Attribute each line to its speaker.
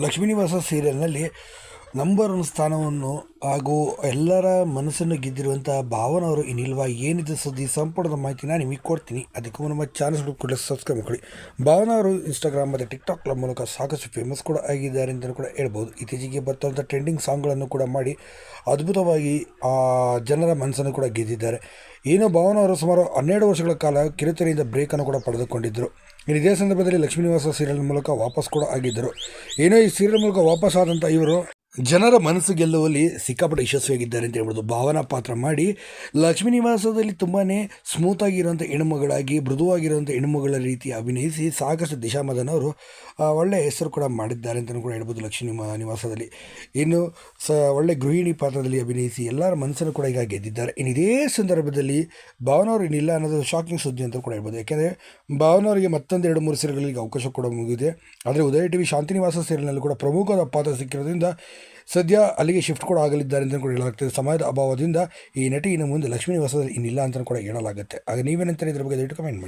Speaker 1: ಲಕ್ಷ್ಮೀ ನಿವಾಸ ಸೀರಿಯಲ್ನಲ್ಲಿ ನಂಬರ್ 1 ಸ್ಥಾನವನ್ನು ಹಾಗೂ ಎಲ್ಲರ ಮನಸ್ಸನ್ನು ಗೆದ್ದಿರುವಂಥ ಭಾವನ ಅವರು ಇನ್ನಿಲ್ವಾ, ಏನಿದೆ ಸುದ್ದಿ ಸಂಪೂರ್ಣದ ಮಾಹಿತಿ ನಾನು ನಿಮಗೆ ಕೊಡ್ತೀನಿ. ಅದಕ್ಕೂ ನಮ್ಮ ಚಾನಲ್ ಕೂಡ ಸಬ್ಸ್ಕ್ರೈಬ್ ಮಾಡಿ. ಭಾವನ ಅವರು ಇನ್ಸ್ಟಾಗ್ರಾಮ್ ಮತ್ತು ಟಿಕ್ಟಾಕ್ ಮೂಲಕ ಸಾಕಷ್ಟು ಫೇಮಸ್ ಕೂಡ ಆಗಿದ್ದಾರೆ ಅಂತಲೂ ಕೂಡ ಹೇಳ್ಬೋದು. ಇತ್ತೀಚೆಗೆ ಬರ್ತಂಥ ಟ್ರೆಂಡಿಂಗ್ ಸಾಂಗ್ಗಳನ್ನು ಕೂಡ ಮಾಡಿ ಅದ್ಭುತವಾಗಿ ಜನರ ಮನಸ್ಸನ್ನು ಕೂಡ ಗೆದ್ದಿದ್ದಾರೆ. ಏನೋ ಭಾವನ ಅವರು ಸುಮಾರು 12 ವರ್ಷಗಳ ಕಾಲ ಕಿರುತೆರೆಯಿಂದ ಬ್ರೇಕನ್ನು ಕೂಡ ಪಡೆದುಕೊಂಡಿದ್ದರು. ಇದೇ ಸಂದರ್ಭದಲ್ಲಿ ಲಕ್ಷ್ಮೀ ನಿವಾಸ ಸೀರಿಯಲ್ ಮೂಲಕ ವಾಪಸ್ ಕೂಡ ಆಗಿದ್ದರು. ಏನೋ ಈ ಸೀರಿಯಲ್ ಮೂಲಕ ವಾಪಸ್ ಆದಂಥ ಇವರು ಜನರ ಮನಸ್ಸು ಗೆಲ್ಲುವಲ್ಲಿ ಸಿಕ್ಕಾಪಟ್ಟೆ ಯಶಸ್ವಿಯಾಗಿದ್ದಾರೆ ಅಂತ ಹೇಳ್ಬೋದು. ಭಾವನಾ ಪಾತ್ರ ಮಾಡಿ ಲಕ್ಷ್ಮೀ ನಿವಾಸದಲ್ಲಿ ತುಂಬಾ ಸ್ಮೂತಾಗಿರೋಂಥ ಹೆಣ್ಣುಮಗಳಾಗಿ ಮೃದುವಾಗಿರುವಂಥ ಹೆಣ್ಣುಮಗಳ ರೀತಿ ಅಭಿನಯಿಸಿ ಸಾಕಷ್ಟು ದಿಶಾ ಮದನ್ ಅವರು ಒಳ್ಳೆಯ ಹೆಸರು ಕೂಡ ಮಾಡಿದ್ದಾರೆ ಅಂತಲೂ ಕೂಡ ಹೇಳ್ಬೋದು. ಲಕ್ಷ್ಮೀ ನಿವಾಸದಲ್ಲಿ ಇನ್ನು ಒಳ್ಳೆ ಗೃಹಿಣಿ ಪಾತ್ರದಲ್ಲಿ ಅಭಿನಯಿಸಿ ಎಲ್ಲರ ಮನಸ್ಸನ್ನು ಕೂಡ ಈಗ ಗೆದ್ದಿದ್ದಾರೆ. ಇನ್ನು ಇದೇ ಸಂದರ್ಭದಲ್ಲಿ ಭಾವನವರು ಇನ್ನಿಲ್ಲ ಅನ್ನೋದು ಶಾಕಿಂಗ್ ಸುದ್ದಿ ಅಂತ ಕೂಡ ಹೇಳ್ಬೋದು. ಯಾಕೆಂದರೆ ಭಾವನವರಿಗೆ ಮತ್ತೊಂದು 2-3 ಸೀರಿಯಲ್ಗಳಿಗೆ ಅವಕಾಶ ಕೂಡ ಮುಗಿದೆ. ಆದರೆ ಉದಯ ಟಿವಿ ಶಾಂತಿನಿವಾಸ ಸೀರಿಯಲ್ನಲ್ಲಿ ಕೂಡ ಪ್ರಮುಖವಾದ ಪಾತ್ರ ಸಿಕ್ಕಿರೋದ್ರಿಂದ ಸದ್ಯ ಅಲ್ಲಿಗೆ ಶಿಫ್ಟ್ ಕೂಡ ಆಗಲಿದ್ದಾರೆ ಅಂತ ಕೂಡ ಹೇಳಲಾಗ್ತದೆ. ಸಮಯದ ಅಭಾವದಿಂದ ಈ ನಟಿ ಇನ್ನು ಮುಂದೆ ಲಕ್ಷ್ಮೀ ನಿವಾಸದಲ್ಲಿ ಇನ್ನಿಲ್ಲ ಅಂತ ಕೂಡ ಹೇಳಲಾಗುತ್ತೆ. ಆಗ ನೀವೇನಂತಾರೆ ಇದ್ರ ಬಗ್ಗೆ ದಯವಿಟ್ಟು ಕಮೆಂಟ್ ಮಾಡಿ.